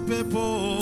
pepo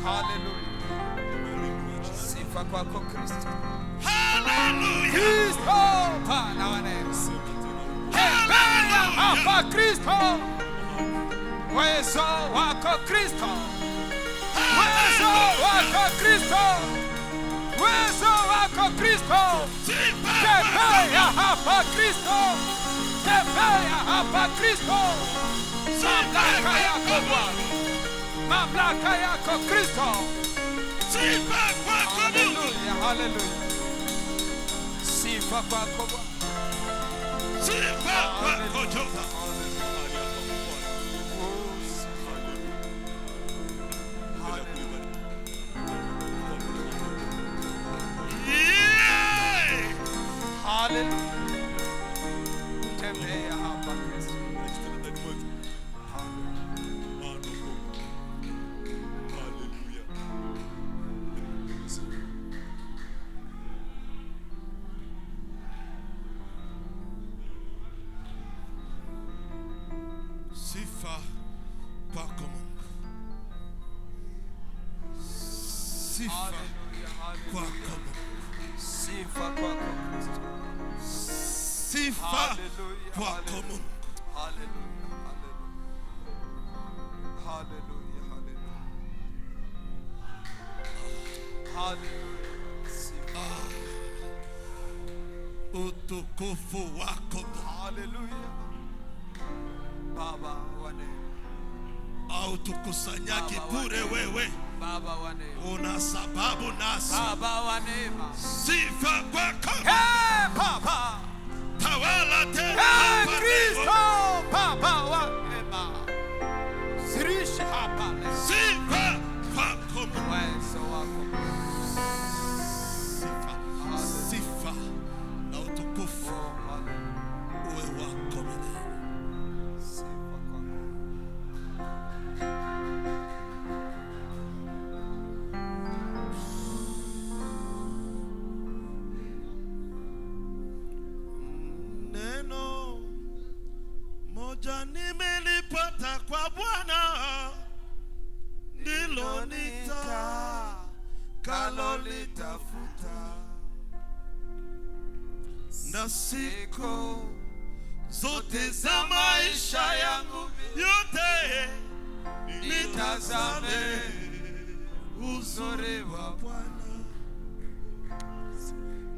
Hallelujah. Sifa kwako Kristo. Hallelujah. Kristo Bwana wa neema. Tembea hapa Kristo. Uwezo wako Kristo. Uwezo wako Kristo. Uwezo wako Kristo. Tembea hapa Kristo. Tembea hapa Kristo. Mamlaka yako Bwana. Mamlaka yako Kristo. Sifa kwako Mungu. Hallelujah, hallelujah. Sifa kwako Bwana. Sifa kwako Jehova. Hallelujah. Tembea hapa Kristo. Sifa kwako Mungu. Sifa kwako Mungu. Sifa kwako Kristo. Sifa kwako Mungu. Hallelujah, hallelujah. Hallelujah, hallelujah. Sifa. Utukufu wako Mungu. Hallelujah. Baba wa neema. Au tukusanyaki bure wewe. Baba wa neema. Una sababu nasi. Baba wa neema. Sifa kwako. Hey Baba. Tawala tena Hey hapa Kristo. leo. Baba wa neema. Sirishi hapa leo. Sifa kwako Mungu. Uwezo wako. Sifa na utukufu uwe wako milele. Sifa kwako. Neno moja nimelipata kwa Bwana, ndilo nitakalotafuta, na siku zote za maisha yangu yote nitazame uzuri wa Bwana.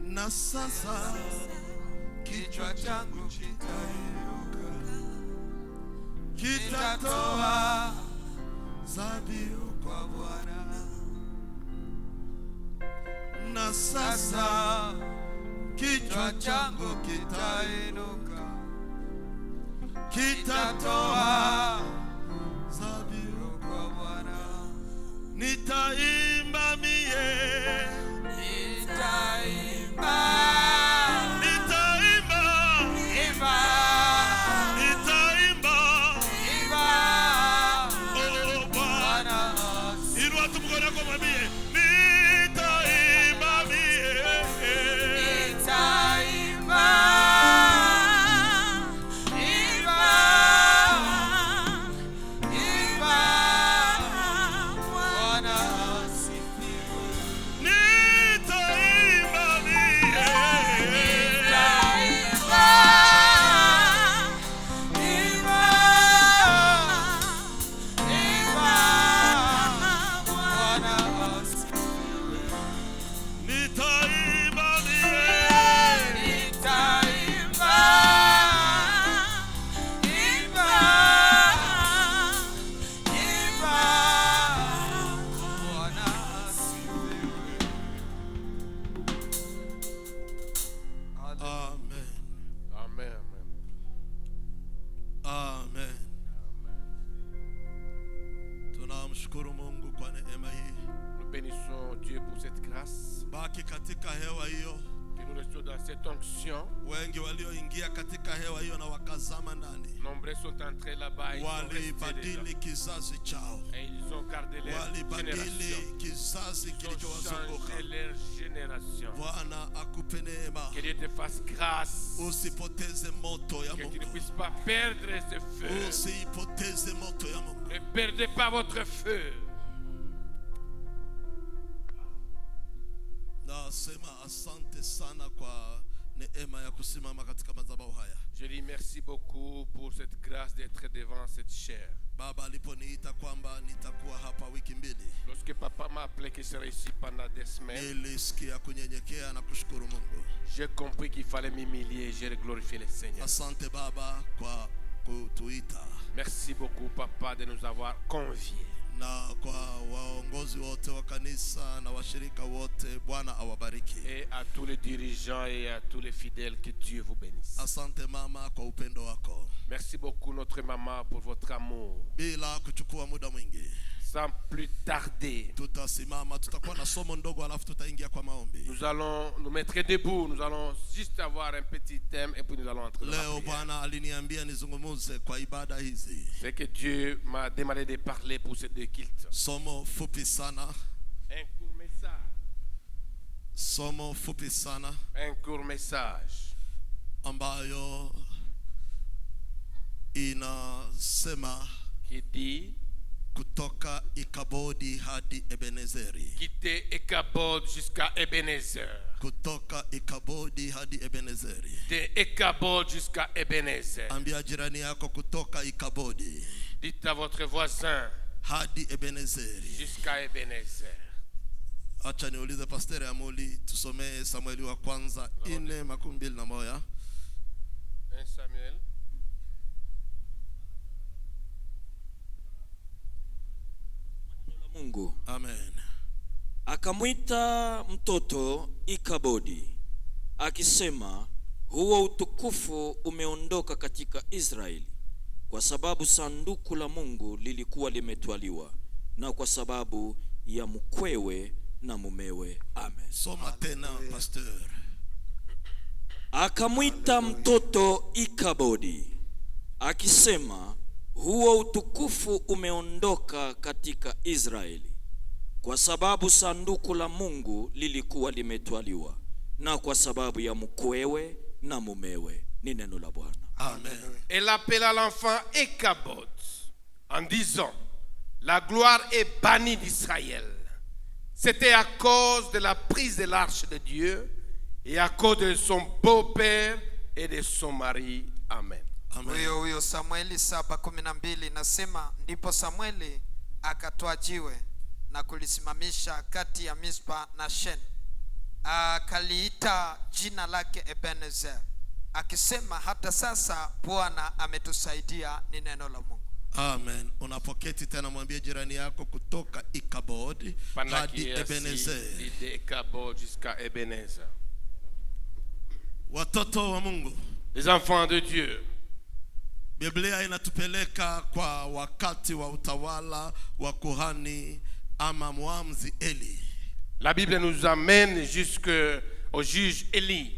Na sasa Kichwa changu kitainuka, kitatoa zabihu kwa Bwana. na sasa Sasa kichwa kichwa changu kitainuka, kitatoa zabihu kwa Bwana. nitaimba mie, Nitaimba, nitaimba, imba, nitaimba, imba, oh Bwana. Bwana. Inua tu mkono wako mwambie, nitaimba mie, Nitaimba, imba, imba, Bwana asifiwe. nitaimba mie, Nitaimba, imba, imba, Bwana asifiwe. nitaimba mie. Nitaimba, imba, imba, Bwana asifiwe. Amen. Amen. Amen. Tunamshukuru Mungu kwa neema hii. Nous bénissons Dieu pour cette grâce. Baki katika hewa hiyo. Que nous restions dans cette onction. Wengi walioingia katika hewa hiyo na wakazama ndani, Nombreux sont entrés là-bas. Ils sont restés walibadili dedans. kizazi chao, Et ils ont gardé leur Badili kizazi Ils ont kilichowazunguka. changé leur génération. Bwana akupe neema. Que Dieu te fasse grâce. Usipoteze moto ya Que tu ne Mungu. puisses pas perdre ce feu. Usipoteze moto ya Mungu. Ne perdez pas votre feu. Nasema asante sana kwa neema ya kusimama katika madhabahu haya. Je dis merci beaucoup pour cette grâce d'être devant cette chair. Baba aliponiita kwamba nitakuwa hapa wiki mbili, Lorsque papa m'a appelé que je serais ici pendant des semaines, nilisikia kunyenyekea na kushukuru Mungu. j'ai compris qu'il fallait m'humilier et j'ai glorifié le Seigneur. Asante Baba kwa kutuita Merci beaucoup papa de nous avoir conviés. na kwa waongozi wote wa kanisa na washirika wote. Bwana awabariki. Et à tous les dirigeants et à tous les fidèles, que Dieu vous bénisse. Asante mama kwa upendo wako. Merci beaucoup notre maman pour votre amour. Bila kuchukua muda mwingi, Sans plus tarder, tutasimama, tutakuwa na somo ndogo alafu tutaingia kwa maombi. nous allons nous mettre debout. Nous allons juste avoir un petit thème et puis nous allons entrer dans la Leo prière. Bwana aliniambia nizungumuze kwa ibada hizi. C'est que Dieu m'a demandé de parler pour ces deux cultes. Somo fupi sana, Un court message. somo fupi sana Un court message. ambayo inasema Qui dit kutoka Ikabodi hadi Ebenezeri. quitter Ekabod jusqu'à Ebenezer. Kutoka Ikabodi hadi Ebenezeri. De Ekabod jusqu'à Ebenezer. Ambia jirani yako kutoka Ikabodi Dites à votre voisin hadi Ebenezeri. jusqu'à Ebenezer. Acha niulize Pastor Amuli, tusomee Samueli wa kwanza 4:21. 1 Samuel. Mungu Amen. akamwita mtoto Ikabodi akisema, huo utukufu umeondoka katika Israeli, kwa sababu sanduku la Mungu lilikuwa limetwaliwa, na kwa sababu ya mkwewe na mumewe. Amen. Soma tena Pastor. Akamwita mtoto Ikabodi akisema, huo utukufu umeondoka katika Israeli, kwa sababu sanduku la Mungu lilikuwa limetwaliwa, na kwa sababu ya mkwewe na mumewe. Ni neno la Bwana. Amen. Elle appela l'enfant Ekabod en disant, la gloire est bannie d'Israël. C'était à cause de la prise de l'arche de Dieu et à cause de son beau-père et de son mari. Amen. Amen. Huyo Samueli 7:12 nasema, ndipo Samueli akatoa jiwe na kulisimamisha kati ya Mispa na Shen, akaliita jina lake Ebenezer, akisema, hata sasa Bwana ametusaidia. Ni neno la Mungu. Amen. Unapoketi tena, mwambie jirani yako kutoka Ikabodi Pendant hadi qu'il est assis, Ebenezer. dit de Ekabod jusqu'à Ebenezer. Watoto wa Mungu, Les enfants de Dieu. Biblia inatupeleka kwa wakati wa utawala wa kuhani ama muamzi Eli. La Bible nous amène jusqu'au juge Élie.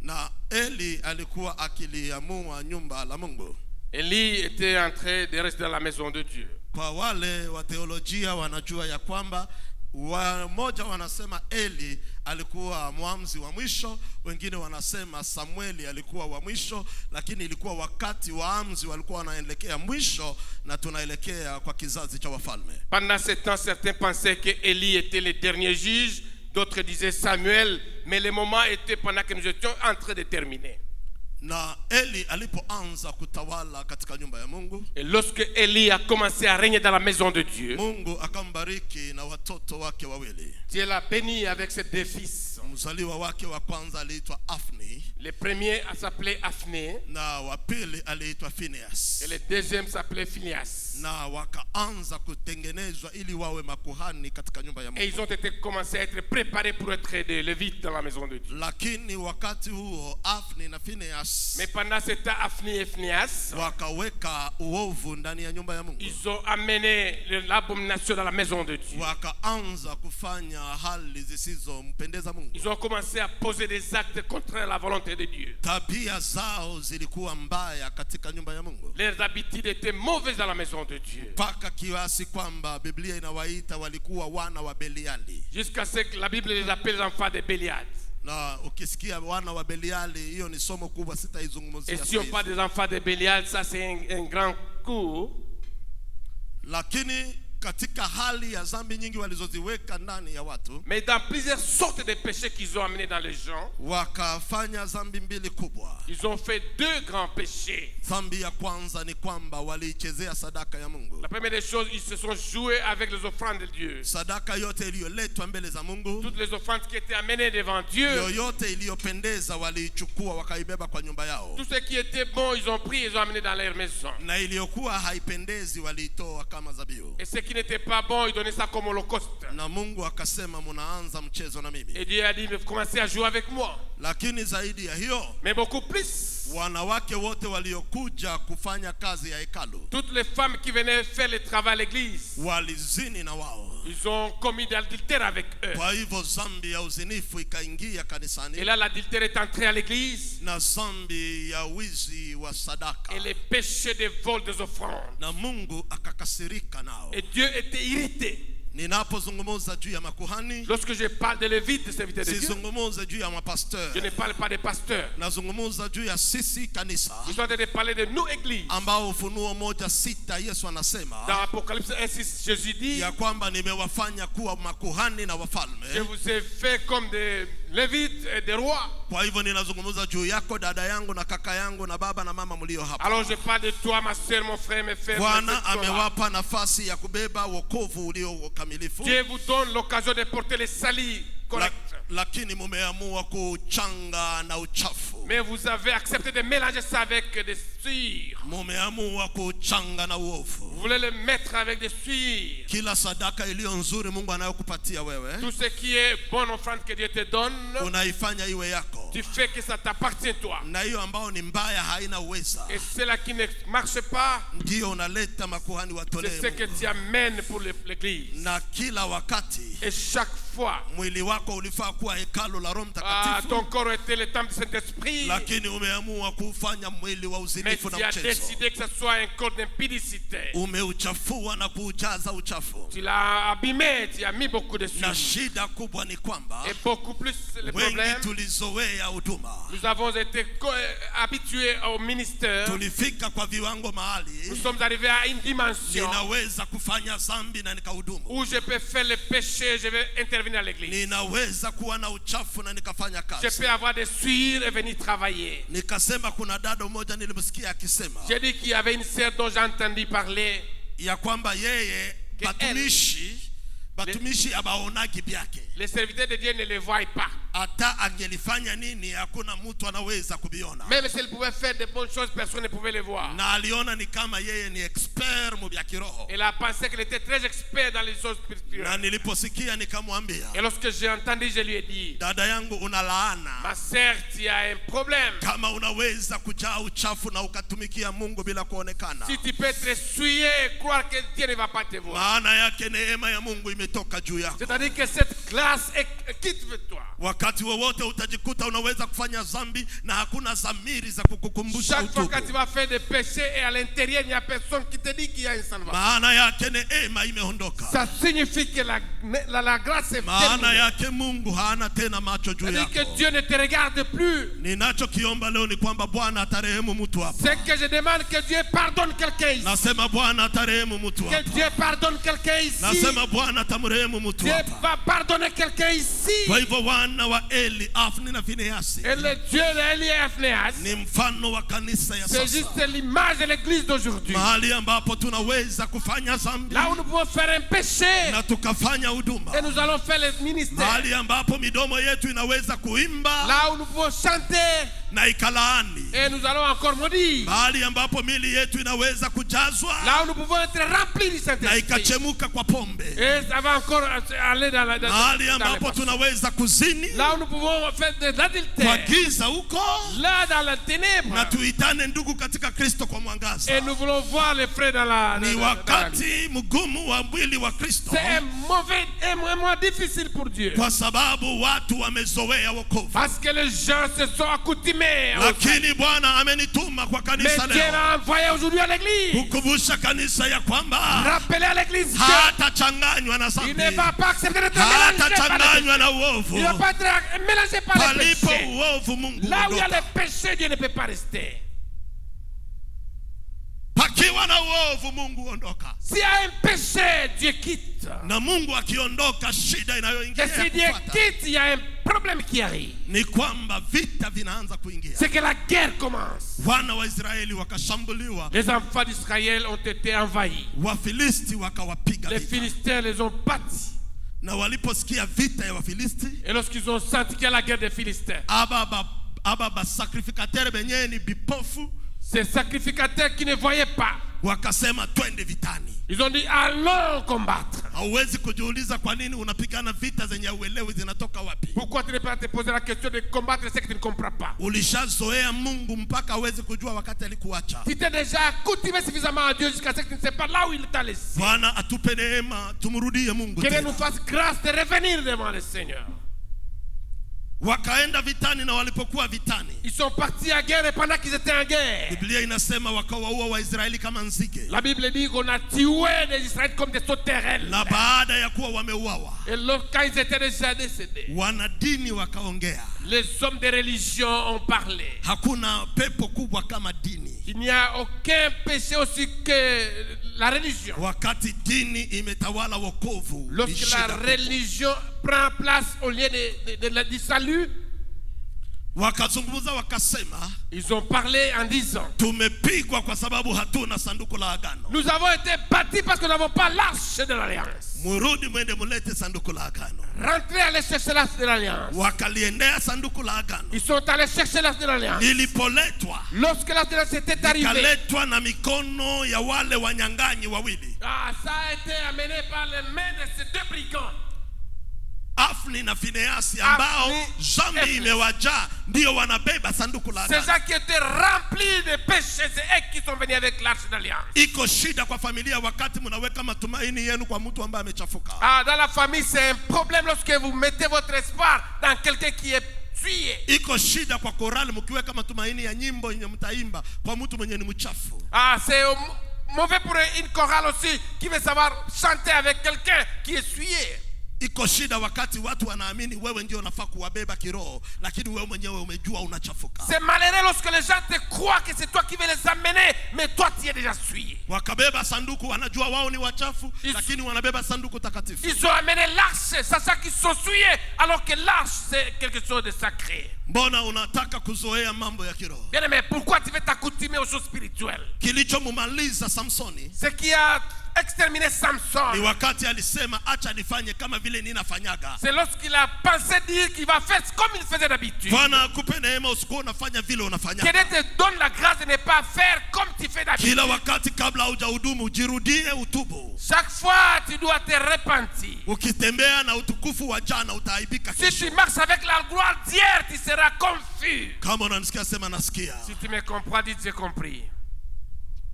Na Eli alikuwa akiliamua nyumba la Mungu. Élie était en train de rester dans la maison de Dieu. Kwa wale wa teolojia wanajua ya kwamba wamoja wanasema Eli alikuwa muamzi wa mwisho, wengine wanasema Samueli alikuwa wa mwisho, lakini ilikuwa wakati waamzi walikuwa wanaelekea mwisho na tunaelekea kwa kizazi cha wafalme. Pendant ce temps, certains pensaient que Élie était le dernier juge, d'autres disaient Samuel, mais le moment était pendant que nous étions en train de terminer. Na Eli alipoanza kutawala katika nyumba ya Mungu, Et lorsque Élie a commencé à régner dans la maison de Dieu, Mungu akambariki na watoto wake wawili. Dieu l'a béni avec ses deux fils. Mzaliwa wake wa kwanza aliitwa Afni Le premier s'appelait Aphné na wa pili aliitwa Phineas. et le deuxième s'appelait Phineas. Na wakaanza kutengenezwa ili wawe makuhani katika nyumba ya Et Mungu. ils ont été commencés à être préparés pour être des Lévites dans la maison de Dieu. Lakini wakati huo Afni na Phineas Mais pendant ce temps, Aphné et Phineas, wakaweka uovu ndani ya nyumba ya Mungu. ils ont amené l'abomination dans la maison de Dieu. Wakaanza kufanya hali zisizompendeza Mungu. Ils ont commencé à poser des actes contraires à la volonté de Dieu. Tabia zao zilikuwa mbaya katika nyumba ya Mungu. Leurs habitudes étaient mauvaises dans la maison de Dieu. Mpaka kiasi kwamba Biblia inawaita walikuwa wana wa Beliali. Jusqu'à ce que la Bible les appelle les enfants de Bélial. Na ukisikia wana wa Beliali, hiyo ni somo kubwa, sitaizungumzia. Et si on parle des enfants de Bélial, ça c'est un grand coup. Lakini katika hali ya dhambi nyingi walizoziweka ndani ya watu, Mais dans plusieurs sortes de péchés qu'ils ont amenés dans les gens, wakafanya dhambi mbili kubwa. ils ont fait deux grands péchés. Dhambi ya kwanza ni kwamba waliichezea sadaka ya Mungu. La première des choses, ils se sont joués avec les offrandes de Dieu. Sadaka yote iliyoletwa mbele za Mungu, Toutes les offrandes qui étaient amenées devant Dieu, yoyote iliyopendeza waliichukua wakaibeba kwa nyumba yao, tout ce qui était bon, ils ont pris, ils ont amené dans leur maison. na iliyokuwa haipendezi waliitoa kama dhabihu. Et ce qui n'était pas bon, ils donnaient ça comme holocauste. Na Mungu akasema, munaanza mchezo na mimi. Et Dieu a dit, mais vous commencez à jouer avec moi. Lakini zaidi ya hiyo, Mais beaucoup plus, wanawake wote waliokuja kufanya kazi ya hekalu toutes les femmes qui venaient faire le travail à l'église, walizini na wao. ils ont commis de l'adultère avec eux. Kwa hivyo dhambi ya uzinifu ikaingia Et kanisani, là, l'adultère est entré à l'église. na dhambi ya wizi wa sadaka, Et les péchés de vol des offrandes. na Mungu akakasirika nao. Et Dieu était irrité. Ninapozungumza juu ya makuhani, Lorsque je parle de Lévites, de serviteurs de Dieu, sizungumza juu ya mapasteur, je ne parle pas des pasteurs. nazungumza juu ya sisi kanisa, Je suis en train de parler de nous, églises. ambao Ufunuo 1:6 Yesu anasema Dans Apocalypse 1:6, Jésus dit, ya kwamba nimewafanya kuwa makuhani na je wafalme. vous ai fait comme des Lévites et des rois. Kwa hivyo ninazungumza juu yako, dada yangu na kaka yangu na baba na mama mlio hapa. Alors je parle de toi, ma soeur, mon frère, mes frères. Bwana amewapa nafasi ya kubeba wokovu ulio kamilifu, Dieu vous donne l'occasion de porter les salis corrects. lakini mumeamua kuchanga na uchafu. Mais vous avez accepté de mélanger ça avec des suires. Mumeamua kuchanga na uovu. Vous voulez le mettre avec des suires. Kila sadaka iliyo nzuri Mungu anayokupatia wewe, Tout ce qui est bonne offrande que Dieu te donne, unaifanya iwe yako, tu fais que ça t'appartient toi. na hiyo ambao ni mbaya haina uweza, Et cela qui ne marche pas, ndio unaleta makuhani c'est watolee ce que Mungu. tu amènes pour l'église. Na kila wakati Et chaque fois, mwili wako ulifaa kuwa hekalu la Roho ton Mtakatifu, corps était le temple du Saint-Esprit, lakini umeamua kufanya mwili wa mais uzinifu tu na as mchezo. décidé que ce soit un corps d'impudicité. Umeuchafua na kuujaza uchafu. Tu l'as abîmé, tu as mis beaucoup de Na suie. shida kubwa ni kwamba Et beaucoup plus le wengi problème, tulizoea huduma, nous avons été habitués au ministère. tulifika kwa viwango Nous mahali sommes arrivés à une dimension ninaweza kufanya dhambi na nikahudumu, où je peux faire le péché, je vais intervenir à l'église. ninaweza kuwa na uchafu na nikafanya Je kazi. peux avoir des suies et venir travailler. Nikasema kuna dada mmoja nilimsikia akisema J'ai dit qu'il y avait une sœur dont j'ai entendu parler. ya kwamba yeye batumishi abaonagi byake, Les serviteurs de Dieu ne les voient pas. hata angelifanya nini hakuna mtu anaweza kubiona. Même s'ils pouvaient faire de bonnes choses, personne ne pouvait les voir. Na aliona ni kama yeye ni expert mu vya kiroho. Elle a pensé qu'elle était très expert dans les choses Na spirituelles. niliposikia nikamwambia, Et lorsque j'ai entendu, je lui ai dit, dada yangu una laana ma sœur, tu as un problème. kama unaweza kujaa uchafu na ukatumikia Mungu bila kuonekana. Si tu peux être souillé et croire que Dieu ne va pas te voir. Maana yake neema ya Mungu imetoka juu yako. C'est-à-dire que cette grâce quitte toi. Wakati wowote utajikuta unaweza kufanya dhambi na hakuna dhamiri za kukukumbusha Chaque fois que tu utubu. vas faire des péchés et à l'intérieur, il n'y a personne qui te dit qu'il y a une salvation. Maana yake neema imeondoka. Ça signifie que la grâce est Maana terminée. yake Mungu hana tena macho juu C'est-à-dire que yako. Dieu ne te regarde plus. Ninachokiomba leo ni kwamba Bwana atarehemu mtu hapa. C'est que je demande que Dieu pardonne quelqu'un ici. Nasema Bwana atarehemu mtu Que hapa. Dieu pardonne quelqu'un ici. Nasema Bwana atamrehemu mtu Dieu hapa. va pardonner quelqu'un ici. Kwa hivyo wana wa Eli, Afni na Fineasi Et le Dieu d'Élie et Phinéas, ni mfano wa kanisa ya c'est sasa, juste l'image de l'église d'aujourd'hui. mahali ambapo tunaweza kufanya dhambi Là où nous pouvons faire un péché na tukafanya huduma, et nous allons faire le ministère. mahali ambapo midomo yetu inaweza kuimba Là où nous pouvons chanter na ikalaani, et nous allons encore maudire. mahali ambapo mili yetu inaweza kujazwa Là où nous pouvons être remplis du na Saint-Esprit. ikachemuka kwa pombe, Et ça va encore aller dans mahali dans les ambapo passions. tunaweza kuzini Là où nous pouvons faire de kwa l'adultère. giza huko, Là dans la na ténèbre. tuitane ndugu katika Kristo kwa mwangaza. Et nous voulons voir les frères dans la... Ni wakati mgumu wa mwili wa Kristo, C'est un moment difficile pour Dieu. kwa sababu watu wamezoea wokovu. Parce que les gens se sont accoutumés. Lakini Bwana amenituma kwa Mais kanisa Dieu leo l'a envoyé aujourd'hui à l'église. kukumbusha kanisa ya kwamba Rappelez à l'église que hatachanganywa na il dhambi, ne va pas accepter d'être mélangé par les péchés. hatachanganywa na uovu. Il ne va pas être mélangé par les Palipo péchés. uovu Mungu Là où il y a huondoka. les péchés, Dieu ne peut pas rester. Pakiwa na uovu Mungu huondoka. S'il y a un péché, Dieu quitte. Na Mungu akiondoka, shida inayoingia Et si Dieu ya kufuata quitte, il y a un problème qui arrive. ni kwamba vita vinaanza kuingia. C'est que la guerre commence. Wana wa Israeli wakashambuliwa, Les enfants d'Israël ont été envahis. Wafilisti wakawapiga Les vita. Philistins les ont battus. Na waliposikia vita ya Wafilisti, Et lorsqu'ils ont senti qu'il y a la guerre des Philistins, aba basakrifikatere benyewe ni bipofu, ces sacrificateurs qui ne voyaient pas, wakasema twende vitani. ils ont dit allons combattre. Hauwezi kujiuliza kwa nini unapigana vita zenye uelewi zinatoka wapi. Pourquoi tu ne peux pas te poser la question de combattre ce que tu ne comprends pas? Ulishazoea Mungu mpaka hauwezi kujua wakati alikuacha. Tu t'es déjà accoutumé suffisamment à Dieu jusqu'à ce que tu ne sais pas là où il t'a laissé. Bwana atupe neema tumrudie Mungu Que Dieu tena. nous fasse grâce de revenir devant le Seigneur. Wakaenda vitani, na walipokuwa vitani, Ils sont partis à guerre et pendant qu'ils étaient en guerre, Biblia inasema wakawaua Waisraeli kama nzige. la Bible dit qu'on a tué les Israélites comme des sauterelles. Na baada ya kuwa wameuawa, Et quand ils étaient déjà décédés, wanadini wakaongea. les hommes de religion ont parlé. Hakuna pepo kubwa kama dini. Il n'y a aucun péché aussi que la religion. Wakati dini imetawala wokovu, ni Lorsque shida la kubwa. religion prend place au lieu du salut, Wakazungumza wakasema, ils ont parlé en disant tumepigwa kwa sababu hatuna sanduku la agano. nous avons été bâtis parce que nous n'avons pas l'arche de l'alliance. Murudi mwende mulete sanduku la agano. Rentrez aller chercher l'arche de l'alliance. Wakaliendea sanduku la agano. Ils sont allés chercher l'arche de l'alliance. Lilipoletwa, Lorsque l'arche de l'alliance était arrivée, ikaletwa na mikono ya wale wanyang'anyi wawili, ça a été amené par les mains de ces deux brigands. Afni na Fineasi, ambao Afni, dhambi Efni. imewajaa, ndio wanabeba sanduku la Ces agano. gens qui étaient remplis de péchés, c'est eux qui sont venus avec l'arche d'alliance. Iko shida kwa familia wakati mnaweka matumaini yenu kwa mtu ambaye amechafuka. Dans la famille, c'est un problème lorsque vous mettez votre espoir dans quelqu'un qui est tué. Iko shida kwa korali mkiweka matumaini ya nyimbo yenye mtaimba kwa mtu mwenye ni mchafu. C'est mauvais pour une chorale aussi qui veut savoir chanter avec quelqu'un qui est souillé. Iko shida wakati watu wanaamini wewe ndio unafaa kuwabeba kiroho, lakini wewe mwenyewe umejua unachafuka. C'est malheureux lorsque les gens te croient que c'est toi qui veux les amener, mais toi tu es déjà souillé. Wakabeba sanduku, wanajua wao ni wachafu, lakini wanabeba sanduku takatifu. Ils ont amené l'arche, sachant qu'ils sont souillés, alors que l'arche c'est quelque chose de sacré. Mbona unataka kuzoea mambo ya kiroho? Bien aimé, pourquoi tu veux t'accoutumer aux choses spirituelles? Kilichomumaliza Samsoni Ce qui a exterminé ni Samson, wakati alisema acha nifanye kama vile ninafanyaga. c'est lorsqu'il a pensé dire qu'il va faire comme il faisait d'habitude. Bwana akupe neema usikuwa unafanya vile Que unafanya. Dieu te donne la grâce de ne pas faire comme tu fais d'habitude. Kila wakati kabla hujahudumu ujirudie, utubu. Chaque fois, tu dois te repentir. Ukitembea na utukufu wa jana utaaibika Si kesho. tu marches avec la gloire d'hier, tu seras confus. Kama unanisikia sema nasikia. Si tu me comprends, dis j'ai compris.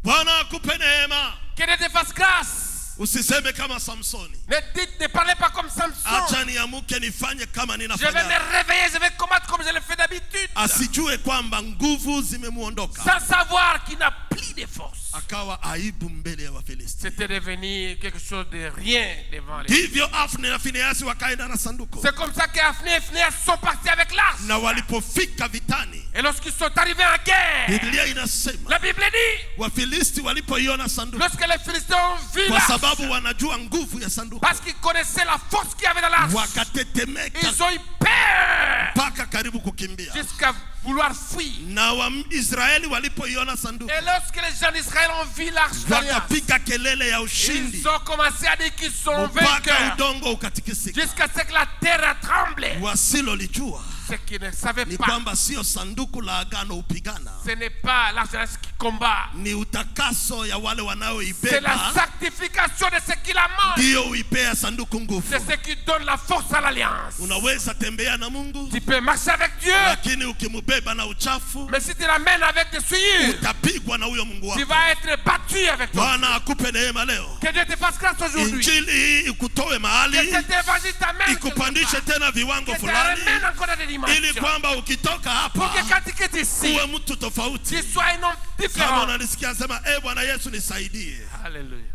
Bwana akupe neema. Que Dieu te fasse grâce. Usiseme kama Samsoni, Ne parlez pas comme Samson. acha niamuke nifanye kama Je vais ninafanya. me réveiller, je vais combattre comme je le fais d'habitude. Asijue kwamba nguvu zimemuondoka, Sans savoir qu'il n'a plus de force. akawa aibu mbele ya Wafilisti. C'était devenu quelque chose de rien devant les. Hivyo Afne na Fineasi wakaenda na sanduku, C'est comme ça qu'Aphné et Phinehas sont partis avec l'arche. na walipofika vitani, Et lorsqu'ils sont arrivés en guerre, Biblia inasema la Bible dit, Wafilisti walipoiona sanduku, lorsque les Philistins ont vu kwa l'arche, sababu wanajua nguvu ya sanduku, parce qu'ils connaissaient la force qu'il y avait dans l'arche, wakatetemeka ils ont eu peur mpaka karibu kukimbia. jusqu'à vouloir fuir. Na Waisraeli walipoiona sanduku, Et lorsque les gens d'Israël ont vu l'arche d'alliance, wakapiga kelele ya ushindi ils ont commencé à dire qu'ils sont mpaka vainqueurs, udongo ukatikisika. jusqu'à ce que la terre a tremblé. Wasilolijua ce qu'ils ne savaient ni pas, kwamba sio sanduku la agano upigana, ce n'est pas l'arche de l'alliance qui combat. ni utakaso ya wale C'est la wanaoibeba sanctification de ceux qui la mangent. ndio uipea sanduku nguvu. C'est ce qui donne la force à l'alliance. Unaweza tembea na Mungu, Tu peux marcher avec Dieu, lakini ukimubeba na uchafu mais si tu l'amènes avec des souillures, utapigwa na huyo Mungu tu wako. vas être battu avec toi. Bwana akupe neema leo. Que Dieu te fasse grâce aujourd'hui. Injili hii ikutoe Que mahali, cet évangile t'amène quelque ikupandishe part. tena viwango Que te fulani, ramène encore dans des ili dimensions. kwamba ukitoka Pour que hapa quand tu quittes ici, uwe mtu tofauti. tu sois un homme Kama différent. unanisikia sema, Bwana Yesu nisaidie. Alléluia.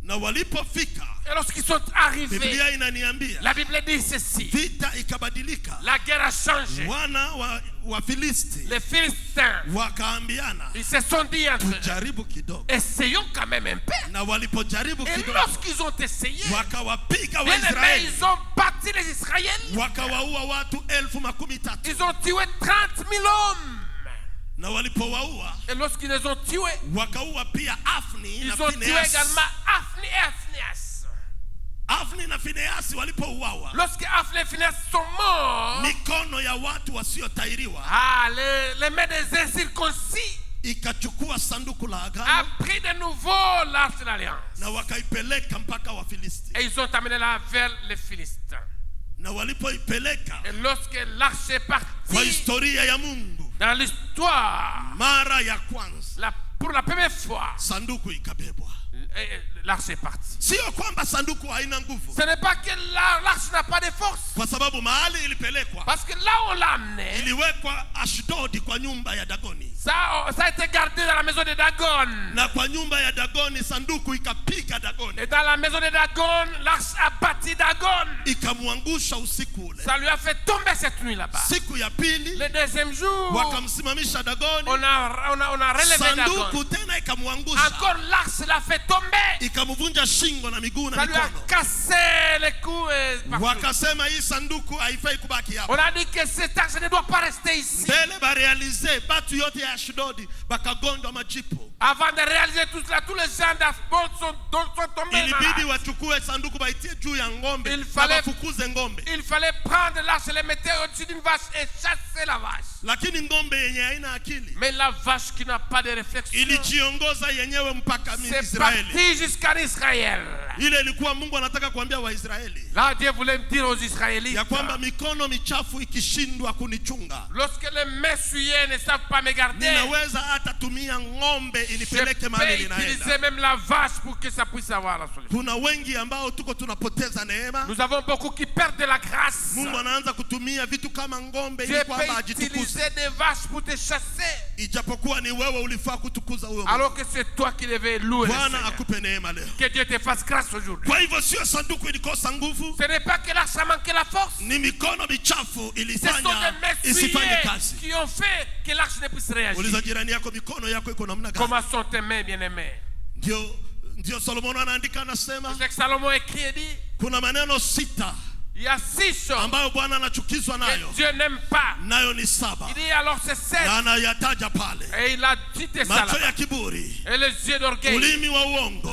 Na walipofika, Et lorsqu'ils sont arrivés, Biblia inaniambia la Bible dit ceci. vita ikabadilika. La guerre a changé. Wana wa Filisti Les Philistins, wakaambiana, ils se sont dit entre eux, tujaribu kidogo. essayons quand même un peu. Na walipojaribu Et kidogo, lorsqu'ils ont essayé, wakawapiga bien aimé, Waisraeli, ils ont battu les Israéliens. wakawaua watu 13,000. Ils ont tué 30 000 hommes. Na walipowaua Et lorsqu'ils les ont tués, wakaua pia Afni na ils ont tué Fineas. également Afni et Phineas. Afni na Fineasi walipouawa, Lorsque Afni et Phineas sont morts, mikono ya watu wasiotairiwa les mains des incirconcis ikachukua sanduku la a agano pris de nouveau l'arche de l'alliance. na wakaipeleka mpaka Wafilisti. Et ils ont amené là vers les Philistins. Na walipoipeleka Et lorsque l'arche est kwa partie historia ya Mungu, dans l'histoire, mara ya kwanza pour la première fois, sanduku ikabebwa. l'arche est partie. Sio kwamba sanduku haina nguvu, Ce n'est pas que l'arche n'a pas de force. kwa sababu mahali ilipelekwa Parce que là où on l'a amené, iliwekwa Ashdodi kwa nyumba ya Dagoni, ça a été gardé dans la maison de Dagon. na kwa nyumba ya Dagoni sanduku ikapiga Dagoni, Et dans la maison de Dagon, l'arche a battu Dagon. ikamwangusha usiku ule. Ça lui a fait tomber cette nuit là-bas. Siku ya pili Le deuxième jour, wakamsimamisha Dagoni, on a relevé sanduku Dagon. tena ikamwangusha, Encore l'arche l'a fait tomber. ikamvunja shingo na miguu na Ça lui a mikono. cassé les coups. Partout. Wakasema hii sanduku haifai kubaki hapa. On a dit que cet arche ne doit pas rester ici. Mbele barealize batu yote ya Ashdodi bakagondwa majipu, Avant de réaliser tout cela, tous les gens d'Afbon sont tombés ilibidi malades. wachukue sanduku baitie juu ya ng'ombe Il na fallait- wafukuze ng'ombe, Il fallait prendre l'arche, les mettre au-dessus d'une vache et chasser la vache. lakini ng'ombe yenye haina akili Mais la vache qui n'a pas de réflexion, ilijiongoza yenyewe mpaka c'est Israeli. parti jusqu'en Israël. Ile ilikuwa Mungu anataka kuambia Waisraeli Là, Dieu voulait dire aux Israélites, ya kwamba mikono michafu ikishindwa kunichunga, lorsque les mains souillées ne savent pas me garder, ninaweza hata tumia ng'ombe je inipeleke mahali peux utiliser ninaenda. même la vache pour que ça puisse avoir la solution. Kuna wengi ambao tuko tunapoteza neema. Nous avons beaucoup qui perdent de la grâce. Mungu anaanza kutumia vitu kama ng'ombe Dieu ili kwamba peut ajitukuze, utiliser des vaches pour te chasser, ijapokuwa ni wewe ulifaa kutukuza huyo Mungu. alors que c'est toi qui devais louer le Bwana Seigneur. akupe neema leo. Que Dieu te fasse grâce aujourd'hui. Kwa hivyo sio sanduku ilikosa nguvu, Ce n'est pas que l'arche a manqué la force. ni mikono michafu Ce sont des ilifanya mains isifanye souillées kazi. qui ont fait que l'arche ne puisse réagir. Uliza jirani yako, mikono yako iko namna gani? Comment sont tes mains, bien-aimés? Ndio Solomon anaandika, anasema C'est que Salomon écrit et dit, kuna maneno 6 il y a 6 choses ambayo Bwana anachukizwa que nayo, Dieu n'aime pas. nayo ni 7 Il dit alors c'est 7. na anayataja pale: Et il a cité ça macho là. ya kiburi, Et les yeux d'orgueil. ulimi wa uongo,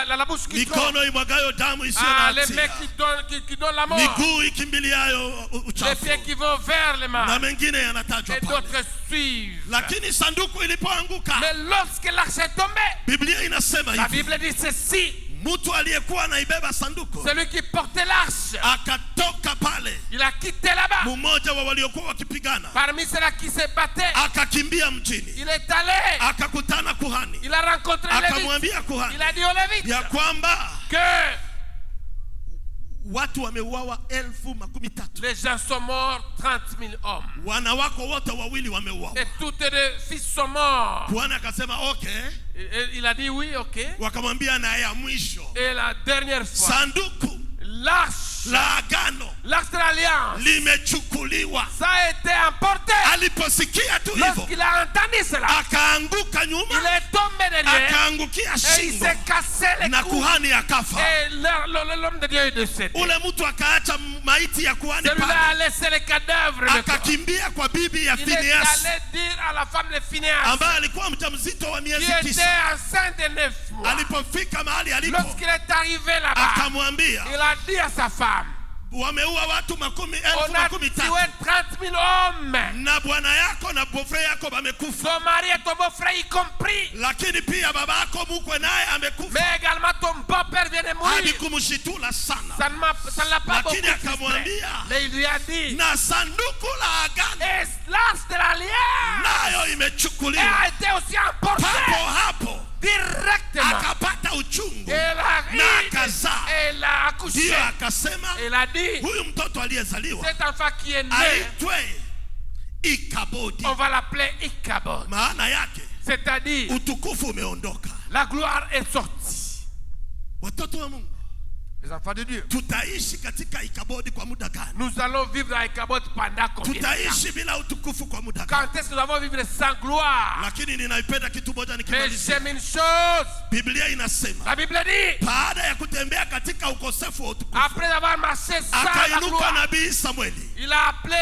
La bouche qui trompe. mikono imwagayo damu isiyo na Les mains hatia, qui donnent la mort. miguu ikimbiliayo Les uchafu, pieds qui vont vers les na mains. mengine yanatajwa Et pale. d'autres suivent. Lakini sanduku ilipoanguka, Mais lorsque l'arche est tombée, Biblia inasema la hivi: Bible dit ceci. mtu aliyekuwa anaibeba sanduku Celui qui portait l'arche, akatoka pale, il a quitté là-bas. mmoja wa waliokuwa wakipigana Parmi ceux-là qui se battaient, akakimbia mjini, il est allé. akakutana kuhani, Il a rencontré les Lévites. akamwambia kuhani Il a dit aux Lévites ya kwamba que watu wameuawa 13,000, les gens sont morts, 30 000 hommes. wana wako wote wawili wameuawa. Et tous les fils sont morts. Kuhani akasema okay, Et il a dit oui, ok. wakamwambia na ya mwisho, Et la dernière fois, sanduku l'arche la agano de l'alliance, limechukuliwa. ça a été emporté. Aliposikia tu hivyo, Lorsqu'il a entendu cela, akaanguka il nyuma, est tombé derrière akaangukia et il shingo, s'est cassé les na coups. kuhani akafa. Et l'homme de Dieu est décédé. Ule mtu akaacha maiti ya kuhani Celui-là a pale, laissé les cadavres. de corps. akakimbia kwa bibi ya Il est Phineas allé dire à la femme de Phineas, ambaye alikuwa mjamzito wa qui miezi était 9. enceinte de 9 mois. Alipofika mahali alipo, Lorsqu'il est arrivé là-bas, akamwambia il a dit à sa femme, wameua watu makumi On elfu a makumi tué tatu 30 000 hommes. na bwana yako na bofre yako wamekufa, Ton mari et ton beau-frère y compris. lakini pia baba yako mkwe naye amekufa. Mais également ton beau-père vient de mourir. Hadi kumshitula sana, Ça ne l'a pas beaucoup lakini frustré. akamwambia, Mais il lui a dit, na sanduku la agano et l'as de l'alliance nayo et imechukuliwa. a été aussi emporté Papo hapo directement. akapata uchungu Et na akazaa. elle a accouché. Ndiyo akasema, Elle a dit, huyu mtoto aliyezaliwa cet enfant qui est né, aitwe Ikabodi. on va l'appeler Ichabod. Maana yake C'est-à-dire, utukufu umeondoka. la gloire est sortie. Watoto wa Mungu, Les enfants de Dieu, tutaishi katika Ikabodi kwa muda gani? nous allons vivre dans Ichabod pendant combien de temps? Tutaishi bila utukufu kwa muda gani? Quand est-ce que nous allons vivre sans gloire? Lakini ninaipenda kitu moja Mais nikimalizia. j'aime une chose. Biblia inasema La Bible dit, baada ya kutembea katika ukosefu wa utukufu, après avoir marché sans la akainuka gloire, nabii Samueli. il a appelé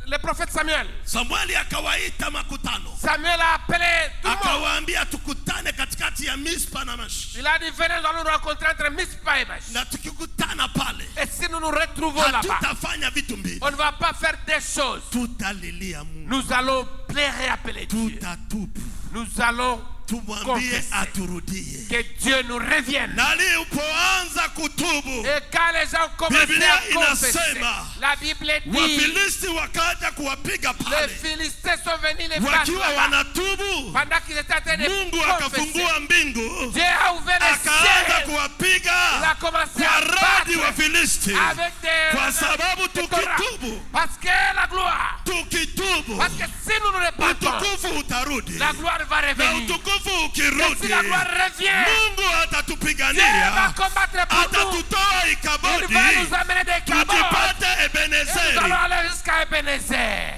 le prophète Samuel. Samueli akawaita makutano, Samuel a appelé tout le monde. akawaambia tukutane katikati ya Mispa na Mash, Il a dit, venez, nous allons nous rencontrer entre Mizpah et Mash. na tukikutana pale Et si nous nous retrouvons là-bas, hatutafanya vitu mbili, on ne va pas faire des choses. tutalilia Mungu, Nous allons plaire et appeler Dieu. tutatubu, Nous allons tumwambie confesser aturudie. que Dieu nous revienne. Na alipoanza kutubu, Et quand les gens commençaient Biblia à confesser, inasema, la Bible dit, Wafilisti wakaja kuwapiga les pale, Philistins sont venus les battre wakiwa là-bas. wanatubu. Pendant qu'ils étaient en train de Mungu confesser, akafungua mbingu, Dieu a ouvert les akaanza cieux. Il kuwapiga a commencé kwa à radi battre Wafilisti, avec kwa sababu des torrents. tukitubu, Parce que la gloire, tukitubu parce que si nous nous répandons, utukufu utarudi, la gloire va na revenir. utukufu Et ukirudi, si la gloire revient, Mungu Dieu va atatupigania, combattre pour nous. atatutoa Il Ikabodi, va nous amener des cabots. tujipate Et nous Ebenezeri. allons aller jusqu'à Ebenezer.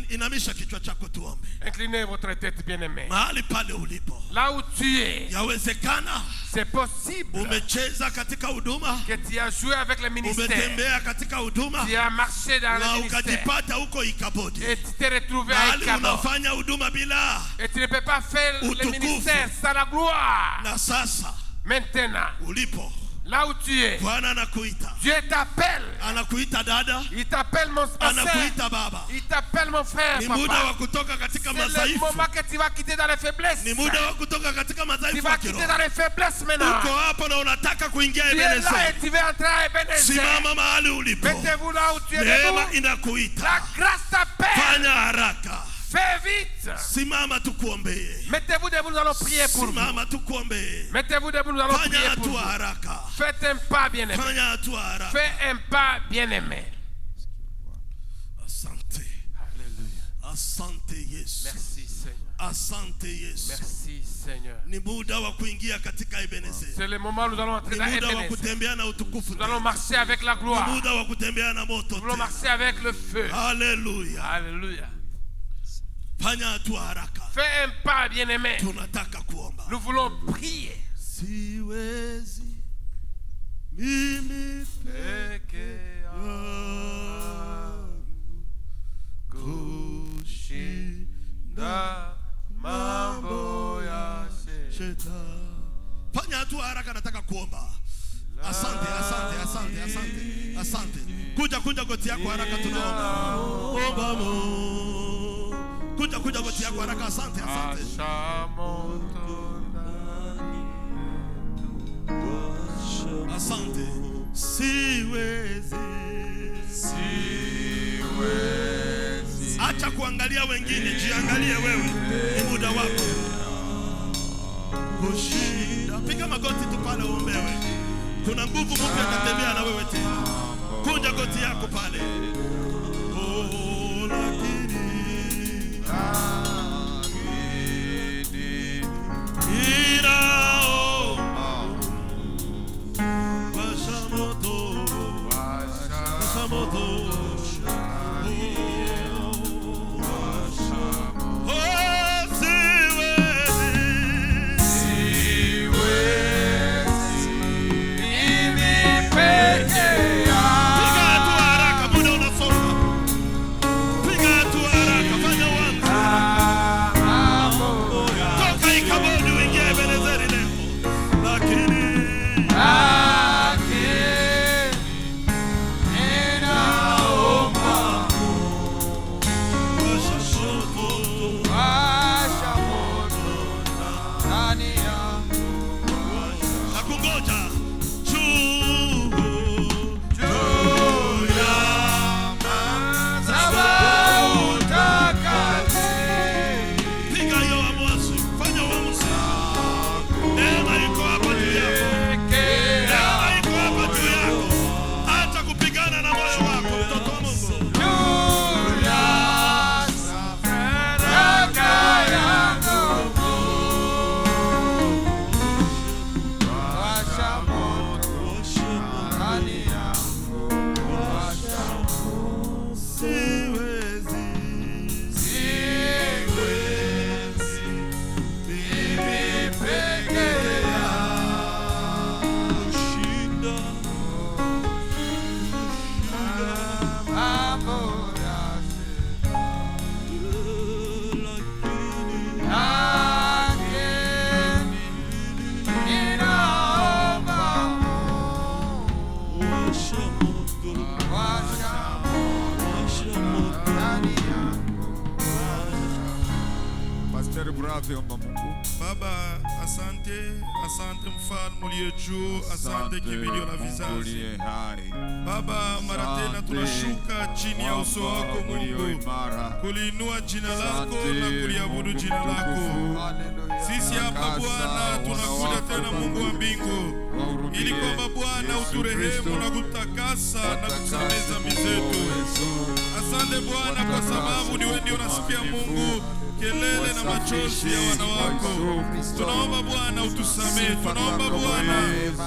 Inamisha kichwa chako tuombe. Inclinez votre tête, bien-aimé. Mahali pale ulipo, Là où tu es, yawezekana c'est possible umecheza katika huduma, que tu as joué avec le ministère. umetembea katika huduma Tu as marché dans na le ministère. ukajipata huko Ikabodi, Et tu t'es retrouvé à mahali Ichabod. unafanya huduma bila. Et tu ne peux pas faire le Utukufu. ministère sans la gloire. Na sasa Maintenant, ulipo, là où tu es, Bwana anakuita, Dieu t'appelle. anakuita dada, Il t'appelle mon frère. anakuita baba. Il t'appelle mon frère. Ni muda Papa. wa kutoka katika C'est le madhaifu, moment que tu vas quitter dans les faiblesses. ni muda wa kutoka katika Tu madhaifu vas ya quitter kiroho. dans les faiblesses maintenant. Uko hapo na unataka kuingia Tu es là et Ebenezeri, tu vas entrer à Ebenezer. simama mahali ulipo, Mettez-vous là où tu es neema debout. inakuita, La grâce t'appelle. fanya haraka, Fais vite. simama tukuombee, Mettez-vous debout, nous allons prier pour vous. simama tukuombee, Mettez-vous debout, nous allons fanya prier pour hatua vous. haraka, Faites un pas, bien-aimé. fanya hatua haraka. Fais un pas, bien-aimé. Asante, Alléluia. asante Yesu, Merci, Seigneur. asante Yesu. Merci, Seigneur. Ni muda wa kuingia katika Ebenezeri, C'est le moment où nous allons entrer ni dans muda wa Ebenezer. kutembea na utukufu Nous allons tena, marcher avec la ni gloire. muda wa kutembea na moto Nous allons tena. marcher avec le feu. Haleluya, Alléluia. fanya hatua haraka, Fais un pas, bien-aimé. tunataka kuomba. Nous voulons prier. Siwezi mimi kushinda mambo ya shetani. Fanya hatua haraka, nataka kuomba. Asante, asante, asante, asante, asante. Kuja goti yako haraka, tunaomba. Omba Mungu. Kuja goti yako haraka, asante, asante. Asante. Siwezi. Acha kuangalia wengine, jiangalie wewe. Ni muda wako. Kushinda. Piga magoti tu pale uombewe. Kuna nguvu mpya itatembea na wewe tena. Kunja goti yako pale. Oh, lakini kungoja Baba, asante mfalme uliye juu, asante kimbilio la vizazi. Baba, mara tena tunashuka chini ya uso wako Mungu, kuliinua jina lako na kuliabudu jina lako. Sisi hapa Bwana tunakuja tena Mungu wa mbingu, ili kwamba Bwana uturehemu na kutakasa na kusamehe dhambi zetu. Asante Bwana kwa sababu ni wewe ndio unasikia Mungu kelele na machozi ya wana wako. Tunaomba Bwana utusamehe, tunaomba Bwana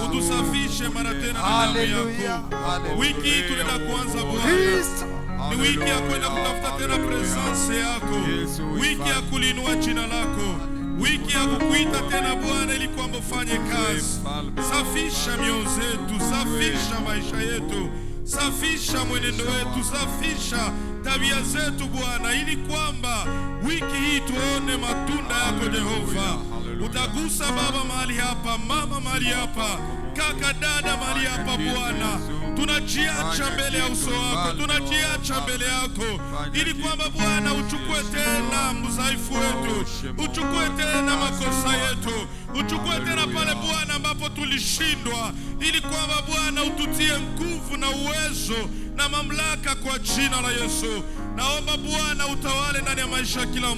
utusafishe mara tena na damu yako. Wiki hii tunaenda kuanza Bwana, ni wiki ya kwenda kutafuta tena presence yako, wiki ya kulinua jina lako, wiki ya kukuita tena Bwana ili kwamba ufanye kazi. Safisha mioyo zetu, safisha maisha yetu, safisha mwenendo wetu, safisha tabia zetu Bwana, ili kwamba wiki hii tuone matunda yako Jehova. Utagusa baba mahali hapa, mama mahali hapa, kaka dada mahali hapa Bwana. Tunajiacha mbele ya uso wako, tunajiacha mbele yako, ili kwamba Bwana uchukue tena mzaifu wetu, uchukue tena makosa yetu, uchukue tena pale Bwana ambapo tulishindwa, ili kwamba Bwana ututie nguvu na uwezo na mamlaka kwa jina la Yesu. Naomba Bwana utawale ndani ya maisha kila